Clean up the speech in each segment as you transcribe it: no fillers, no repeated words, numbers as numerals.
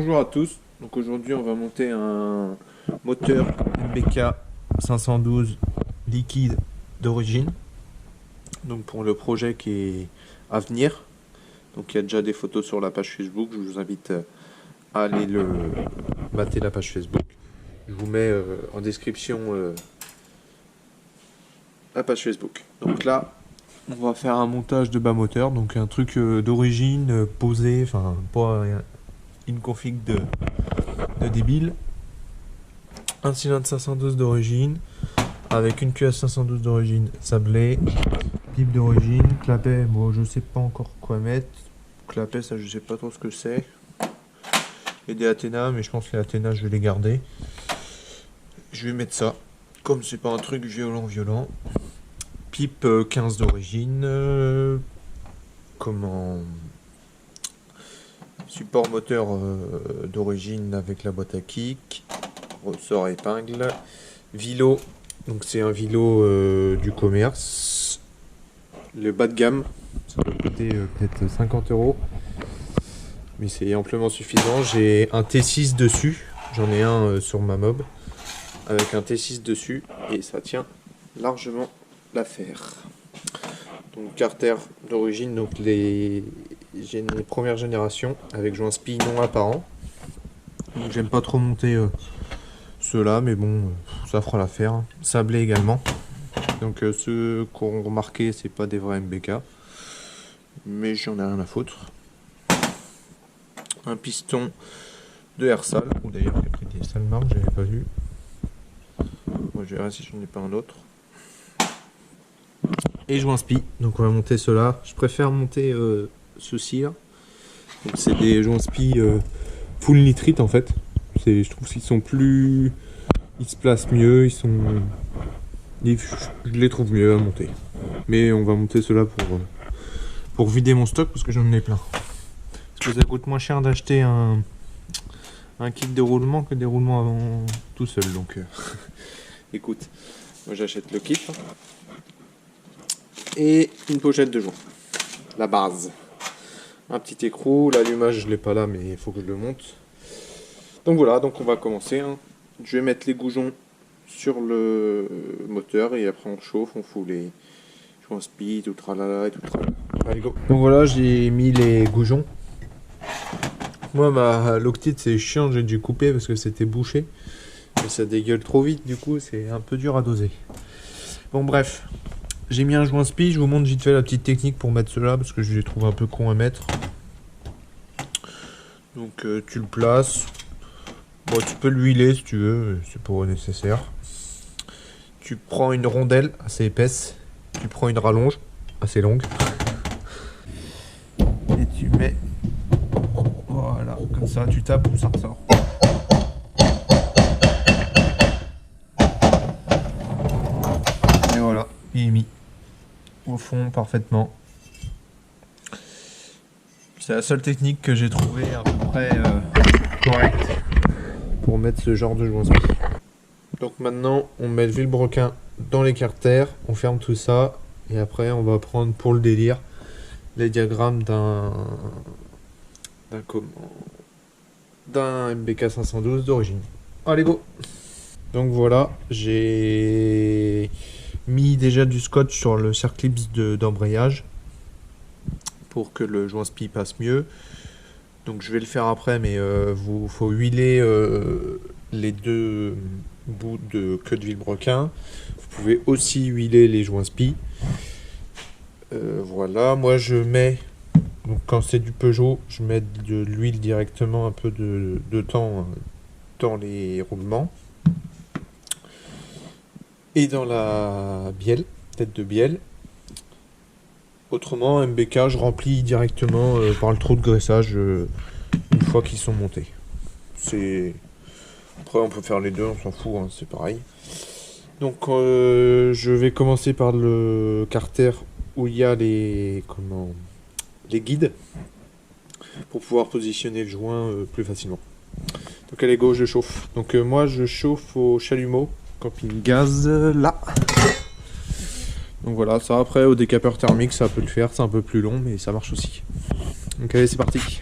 Bonjour à tous, donc aujourd'hui on va monter un moteur MBK 512 liquide d'origine, donc pour le projet qui est à venir. Donc il y a déjà des photos sur la page Facebook, je vous invite à aller mater la page Facebook. Je vous mets en description la page Facebook. Donc là on va faire un montage de bas moteur, donc un truc d'origine posé, enfin pas une config de débile. Un cylindre 512 d'origine avec une QS 512 d'origine sablée, pipe d'origine, clapet, bon je sais pas encore quoi mettre. Clapet, ça je sais pas trop ce que c'est. Et des Athena, mais je pense que les Athena je vais les garder. Je vais mettre ça, comme c'est pas un truc violent. Pipe 15 d'origine, support moteur d'origine avec la boîte à kick, ressort épingle, vilo, donc c'est un vilo du commerce, le bas de gamme, ça doit coûter peut-être 50 €, mais c'est amplement suffisant. J'ai un T6 dessus, j'en ai un sur ma mob, avec un T6 dessus, et ça tient largement l'affaire. Donc carter d'origine, donc j'ai les premières générations avec joint spi non apparent. Donc j'aime pas trop monter ceux-là, mais bon, ça fera l'affaire. Sablé également. Donc ceux qu'on remarqué, c'est pas des vrais MBK, mais j'en ai rien à foutre. Un piston de Airsal, ou d'ailleurs j'ai pris des sales marques, j'avais pas vu. Moi je verrai si j'en ai pas un autre. Et joint spi, donc on va monter cela. Je préfère monter ceux-ci là. Donc c'est des joints spi full nitrite en fait. Je trouve qu'ils sont plus, ils se placent mieux, je les trouve mieux à monter. Mais on va monter cela pour vider mon stock parce que j'en ai plein. Parce que ça coûte moins cher d'acheter un kit de roulement que des roulements avant tout seul. Donc écoute, moi j'achète le kit. Et une pochette de joint, la base, un petit écrou, l'allumage je l'ai pas là mais il faut que je le monte. Donc voilà, donc on va commencer, hein. Je vais mettre les goujons sur le moteur et après on chauffe, on fout les joints speed, tout tralala et tout tralala. Allez go. Donc voilà, j'ai mis les goujons. Moi ma loctite c'est chiant, j'ai dû couper parce que c'était bouché, mais ça dégueule trop vite, du coup c'est un peu dur à doser. Bon bref. J'ai mis un joint spi, je vous montre vite fait la petite technique pour mettre cela parce que je les trouve un peu con à mettre. Donc tu le places. Bon, tu peux l'huiler si tu veux, c'est pas nécessaire. Tu prends une rondelle assez épaisse, tu prends une rallonge assez longue. Et tu mets, voilà, comme ça, tu tapes, ça ressort. Et voilà, il est mis au fond parfaitement. C'est la seule technique que j'ai trouvé à peu près correcte pour mettre ce genre de joint spi. Donc maintenant on met le vilebrequin dans les carters, on ferme tout ça et après on va prendre pour le délire les diagrammes d'un MBK 512 d'origine. Allez go. Donc voilà, j'ai mis déjà du scotch sur le circlips d'embrayage pour que le joint spi passe mieux. Donc je vais le faire après, mais faut huiler les deux bouts de queue de vilebrequin. Vous pouvez aussi huiler les joints spi. Voilà, moi je mets, donc quand c'est du Peugeot, je mets de l'huile directement, un peu de temps dans les roulements. Et dans la bielle, tête de bielle. Autrement, MBK, je remplis directement par le trou de graissage une fois qu'ils sont montés. Après, on peut faire les deux, on s'en fout, hein, c'est pareil. Donc, je vais commencer par le carter où il y a les guides pour pouvoir positionner le joint plus facilement. Donc, allez go, je chauffe. Donc, moi, je chauffe au chalumeau. Camping gaz là. Donc voilà, ça après au décapeur thermique ça peut le faire, c'est un peu plus long mais ça marche aussi. Donc allez c'est parti.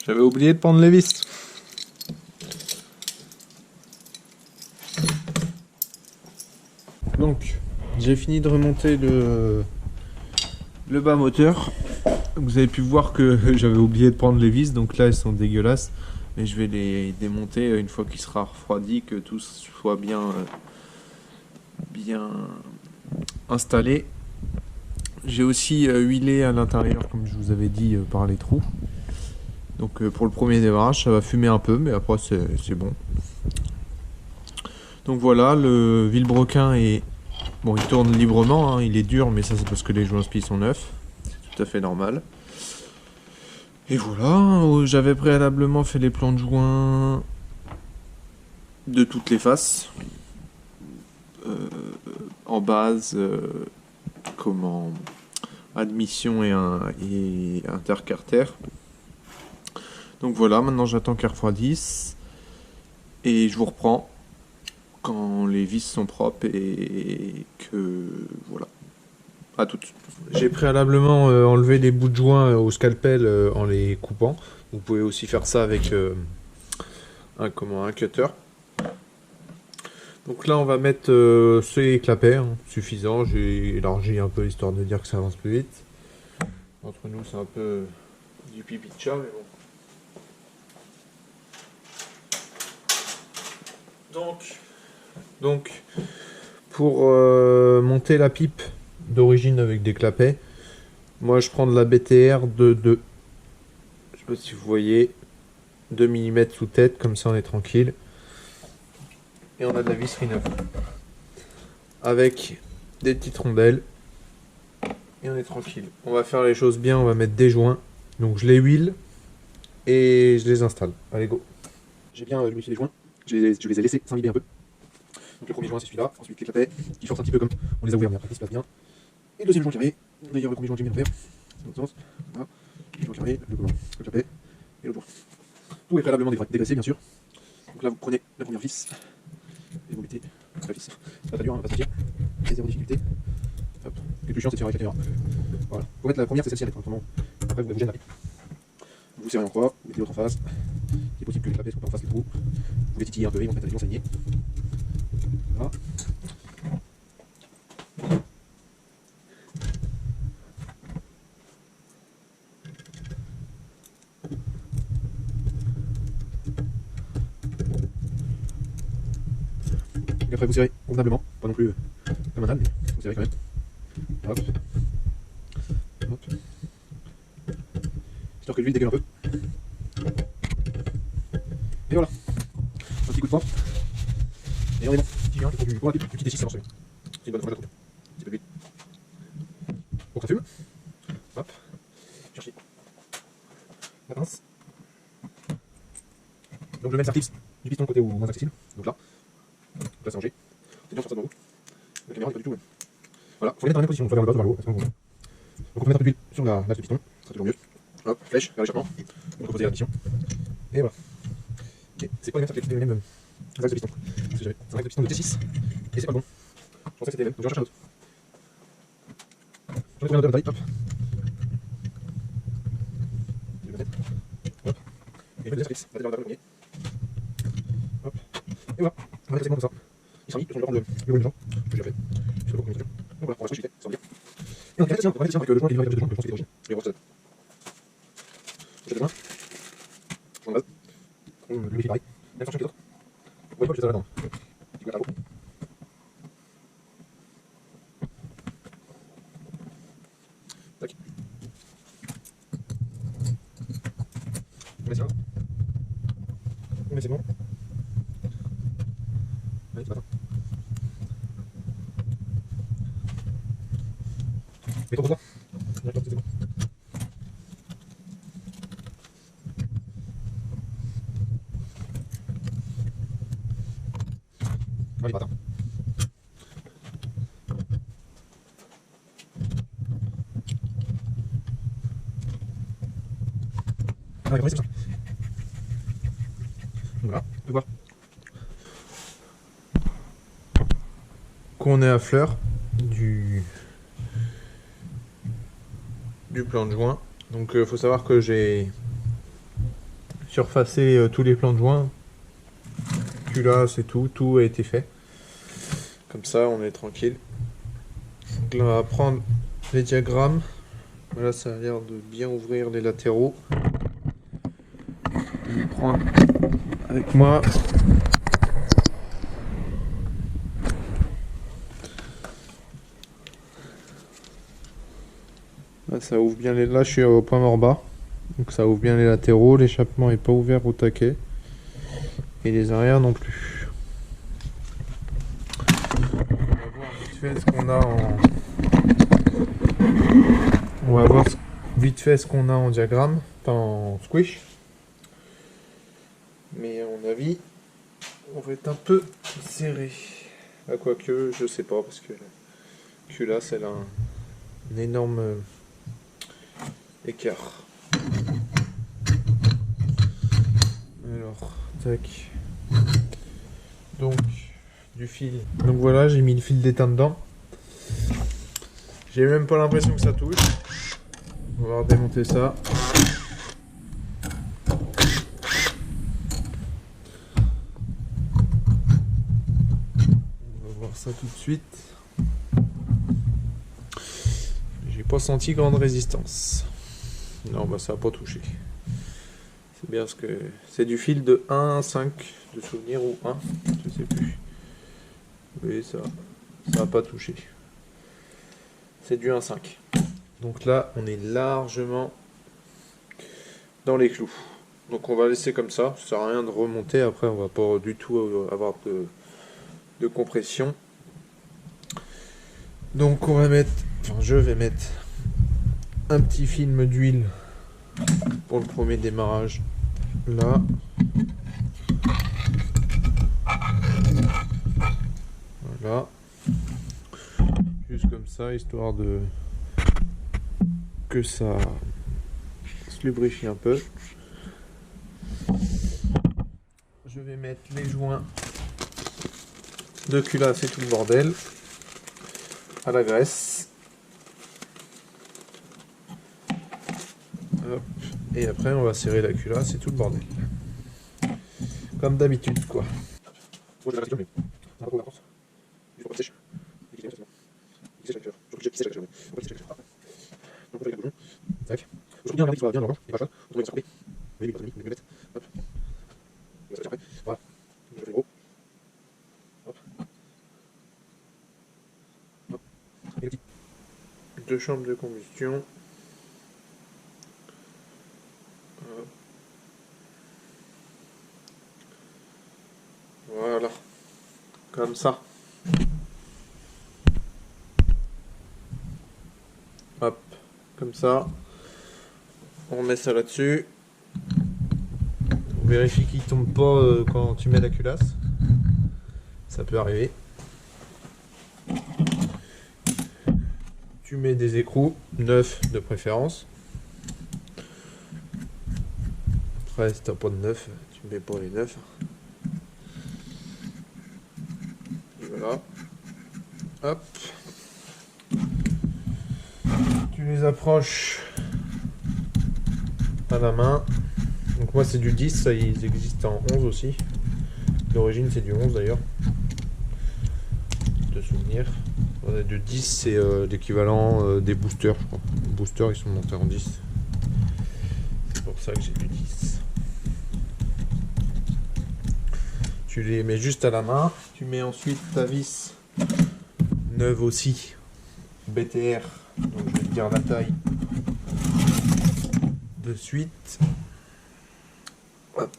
J'avais oublié de prendre les vis. Donc, j'ai fini de remonter le bas moteur. Vous avez pu voir que j'avais oublié de prendre les vis, donc là elles sont dégueulasses. Mais je vais les démonter une fois qu'il sera refroidi, que tout soit bien installé. J'ai aussi huilé à l'intérieur, comme je vous avais dit, par les trous. Donc pour le premier démarrage, ça va fumer un peu, mais après c'est bon. Donc voilà, le vilebrequin est... Bon, il tourne librement, hein, il est dur, mais ça c'est parce que les joints spi sont neufs. C'est tout à fait normal. Et voilà, j'avais préalablement fait les plans de joints de toutes les faces. En base, comment... admission et intercarter. Donc voilà, maintenant j'attends qu'elles refroidissent. Et je vous reprends quand les vis sont propres et que... voilà. À tout de suite. J'ai préalablement enlevé les bouts de joint au scalpel en les coupant. Vous pouvez aussi faire ça avec un cutter. Donc là on va mettre ces clapets, hein, suffisant. J'ai élargi un peu histoire de dire que ça avance plus vite. Entre nous c'est un peu du pipi de chat, mais bon. Donc pour monter la pipe d'origine avec des clapets, moi je prends de la BTR de 2. Je sais pas si vous voyez, 2 mm sous tête, comme ça on est tranquille. Et on a de la visserie neuve. Avec des petites rondelles. Et on est tranquille. On va faire les choses bien, on va mettre des joints. Donc je les huile et je les installe. Allez go. J'ai bien lubrifié les joints. Je les ai laissés s'imbiber un peu. Donc le premier joint c'est celui-là. Ensuite les clapets qui forcent un petit peu comme on les a ouverts, mais après il se passe bien. Et le deuxième joint carré. D'ailleurs le premier joint que j'ai mis en vert. C'est dans l'autre sens. Voilà. Le joint carré, le clapet et l'autre joint. Tout est préalablement dégraissé bien sûr. Donc là vous prenez la première vis. Et vous mettez la vis. C'est pas très dur, on va pas se dire. C'est zéro difficulté. Hop. Le plus chiant c'est de faire avec la caméra. Voilà. Faut mettre la première, c'est celle-ci à mettre. Autrement, après vous gênez la pipe. Vous serrez en croix, vous mettez l'autre en face. Il est possible que les clapets soient pas en face le trou. Vous les titillez un peu, ils vont se mettre à s'aligner. Voilà. Et après vous serrez convenablement, pas non plus comme un âne, mais vous serrez quand même. Hop. Hop. Histoire que l'huile dégueule un peu. Et voilà. Un petit coup de poing. Et on est bon. Petit lien, pour la pipe, du petit T6, ça marche bien. C'est une bonne fois, je la trouve. Un petit peu d'huile. Pour que ça fume. Hop. Chercher la pince. Donc je mets le serre-clips du piston côté où moins accessible. Donc là. Donc là c'est rangé. C'est bien sur ça devant vous. La caméra n'est pas du tout même. Voilà, faut les mettre dans la même position, soit vers le bas, soit vers le haut. Donc on peut mettre un peu d'huile sur la lâche de piston, ça sera toujours mieux. Hop, flèche vers l'échappement. Donc reposer la mission. Et voilà. Ok, c'est pas les mêmes axes de piston. C'est un axe de piston de T6. Et c'est pas le bon. Je pensais que c'était le même, donc je vais chercher un autre. J'en ai trouvé un autre de la taille, hop. Je vais le mettre. Hop. Et je mets le serre-clips, la dernière le premier. Hop. Et voilà. On va mettre comme ça. Il sera mis, je vais prendre le volume de gens. Que j'ai fait. Je sais pas combien de temps. Donc voilà, on va switcher, ça va bien. Et on va mettre le tien avec le joint qui est livré avec le joint, je pense qu'il est d'origine. Je vais voir ça. Je le joint. Joint de base. On le lubrifie pareil. Même fonction que les autres. Vous voyez pas, je fais ça là-dedans. Petit coup à l'eau. Tac. On met ça. On met c'est bon. Allez, c'est pas ça. Mets ton doigt. D'accord, c'est bon. Allez, bâtard. Allez, c'est ça. Voilà, on peut voir qu'on est à fleur du plan de joint. Donc faut savoir que j'ai surfacer tous les plans de joint. Culasse et tout a été fait. Comme ça, on est tranquille. Donc là, on va prendre les diagrammes. Voilà, ça a l'air de bien ouvrir les latéraux. Je vais prendre avec moi. Là, ça ouvre bien les. Là, je suis au point mort bas. Donc ça ouvre bien les latéraux. L'échappement n'est pas ouvert au taquet. Et les arrières non plus. On va voir vite fait ce qu'on a en. On va voir vite fait ce qu'on a en diagramme, enfin en squish. Mais à mon avis, on va être un peu serré. Ah, quoique, je sais pas, parce que la culasse, elle a un énorme écart. Alors, tac. Donc, du fil. Donc voilà, j'ai mis le fil d'étain dedans. J'ai même pas l'impression que ça touche. On va redémonter ça. On va voir ça tout de suite. J'ai pas senti grande résistance. Non, bah ça a pas touché. C'est bien ce que... C'est du fil de 1,5 de souvenir ou 1, je sais plus. Oui, ça a pas touché. C'est du 1,5. Donc là, on est largement dans les clous. Donc on va laisser comme ça. Ça sert à rien de remonter. Après, on va pas du tout avoir de compression. Donc on va mettre... Enfin, je vais mettre un petit film d'huile pour le premier démarrage. Là. Voilà. Juste comme ça, histoire de... que ça se lubrifie un peu. Je vais mettre les joints de culasse et tout le bordel à la graisse. Hop. Et après on va serrer la culasse et tout le bordel. Comme d'habitude quoi. Tac. Je bien regarder qu'il soit bien orange, et pas chaud. On va mettre ça. Oui, hop. On va se après. Voilà. Je fais gros. Hop. Hop. Et le petit. Deux chambres de combustion. Hop. Voilà. Comme ça. Hop. Comme ça. On met ça là-dessus. On vérifie qu'il tombe pas quand tu mets la culasse. Ça peut arriver. Tu mets des écrous neufs de préférence. Après, si t'as pas de neuf, tu mets pas les neufs. Et voilà. Hop. Tu les approches à la main. Donc moi c'est du 10, ça ils existent en 11 aussi. D'origine c'est du 11 d'ailleurs. De souvenir. Du 10 c'est l'équivalent des boosters je crois. Les boosters ils sont montés en 10. C'est pour ça que j'ai du 10. Tu les mets juste à la main. Tu mets ensuite ta vis neuve aussi. BTR. Donc je vais te dire la taille. De suite. Hop.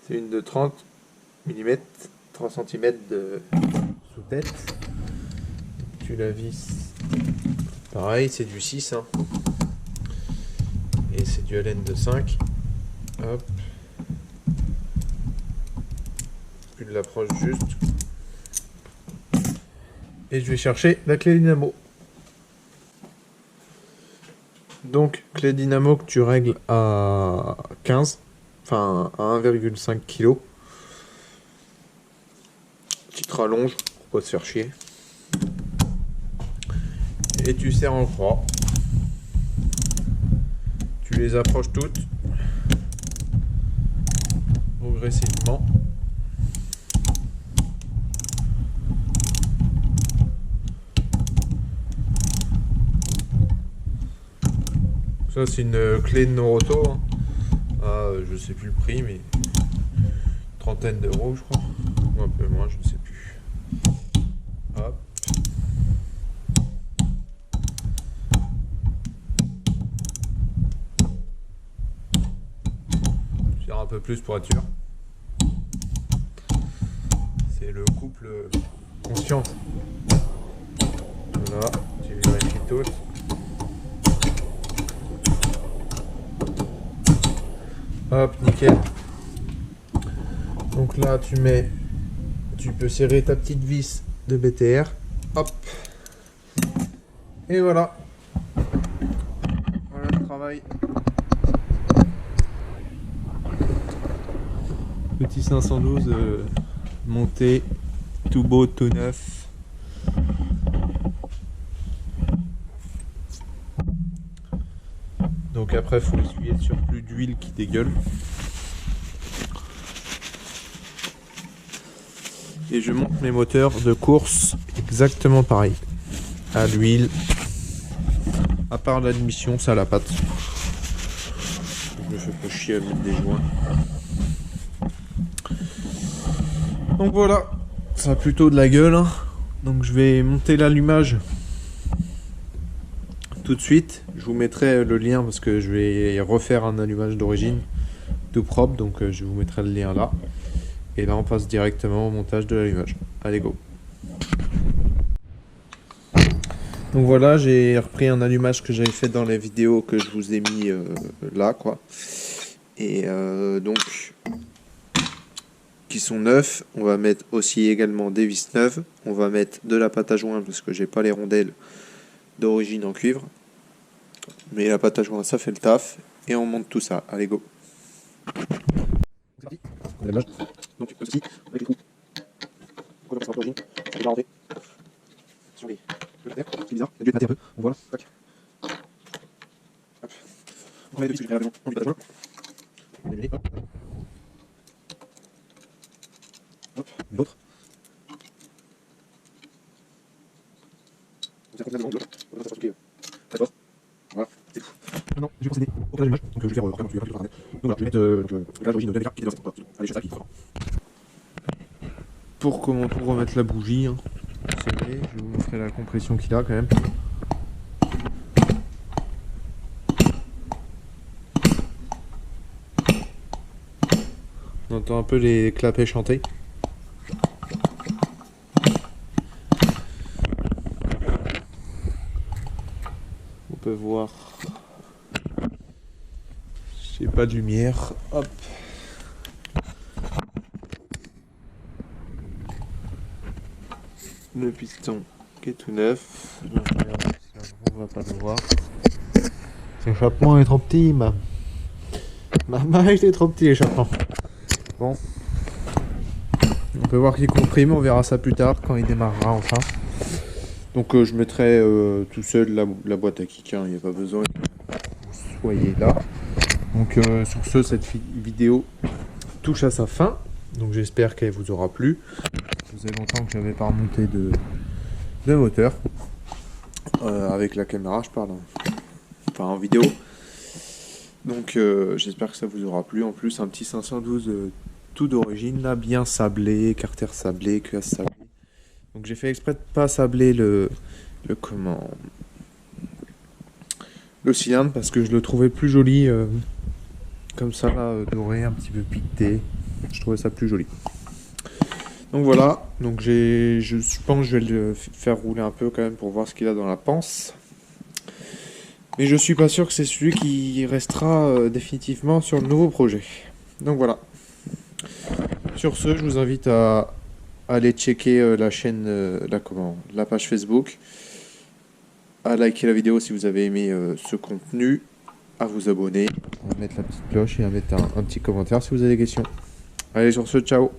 C'est une de 30 mm, 3 cm de sous-tête. Tu la visses. Pareil, c'est du 6. Hein. Et c'est du Allen de 5. Hop. Tu l'approches juste. Et je vais chercher la clé dynamo. Donc, clé dynamo que tu règles à 15, enfin à 1,5 kg. Tu te rallonges pour pas te faire chier. Et tu serres en croix. Tu les approches toutes. progressivement. Ça c'est une clé de Noroto, hein. Je sais plus le prix, mais trentaine d'euros je crois, ou un peu moins, je ne sais plus. Hop. Je tire un peu plus pour être sûr. C'est le couple conscience. Voilà, tu vérifies tout. Hop, nickel. Donc là, tu peux serrer ta petite vis de BTR. Hop. Et voilà. Voilà le travail. Petit 512 monté, tout beau, tout neuf. Donc après, il faut essuyer le surplus d'huile qui dégueule. Et je monte mes moteurs de course exactement pareil. À l'huile. À part l'admission, ça à la patte. Je me fais pas chier à mettre des joints. Donc voilà. Ça a plutôt de la gueule, hein. Donc je vais monter l'allumage tout de suite. Je vous mettrai le lien parce que je vais refaire un allumage d'origine tout propre. Donc je vous mettrai le lien là. Et là on passe directement au montage de l'allumage. Allez go. Donc voilà, j'ai repris un allumage que j'avais fait dans les vidéos que je vous ai mis là quoi. Et donc qui sont neufs. On va mettre aussi également des vis neuves. On va mettre de la pâte à joint parce que j'ai pas les rondelles d'origine en cuivre. Mais la pâte à joint ça fait le taf. Et on monte tout ça. Allez go. Donc ceci avec les trous. On va faire l'origine. On va rentrer sur les terres. C'est bizarre, il a dû être maté un peu. On voit là. Tac. Hop. On met des vis que j'ai préalablement en pâte à joint. On va les hop. Hop. L'autre. On s'est rentré là-dedans. L'autre. On va faire sauter très fort. Voilà. C'est tout. Maintenant, je vais procéder au passage d'allumage. Donc je vais faire après, je vais faire tout. Donc voilà, je vais mettre l'origine de VK qui est dans cette. Allez, je fais ça qui est fort. Pour remettre la bougie, hein. C'est vrai, je vais vous montrer la compression qu'il a quand même. On entend un peu les clapets chanter. On peut voir. J'ai pas de lumière. Hop. Le piston qui est tout neuf. On va pas le voir. L'échappement est trop petit, maman, il est trop petit l'échappement. Bon. On peut voir qu'il comprime, on verra ça plus tard quand il démarrera enfin. Donc je mettrai tout seul la boîte à kick, hein, il n'y a pas besoin que vous soyez là. Donc sur ce, cette vidéo touche à sa fin. Donc j'espère qu'elle vous aura plu. Ça faisait longtemps que j'avais pas remonté de moteur. Avec la caméra, je parle. Enfin en vidéo. Donc j'espère que ça vous aura plu. En plus, un petit 512 tout d'origine, là, bien sablé, carter sablé, cuirasse sablé. Donc j'ai fait exprès de pas sabler le cylindre parce que je le trouvais plus joli comme ça là, doré, un petit peu piqueté. Je trouvais ça plus joli. Donc voilà, donc je pense que je vais le faire rouler un peu quand même pour voir ce qu'il a dans la panse. Mais je suis pas sûr que c'est celui qui restera définitivement sur le nouveau projet. Donc voilà. Sur ce, je vous invite à aller checker la chaîne, la page Facebook, à liker la vidéo si vous avez aimé ce contenu, à vous abonner, à mettre la petite cloche et à mettre un petit commentaire si vous avez des questions. Allez, sur ce, ciao!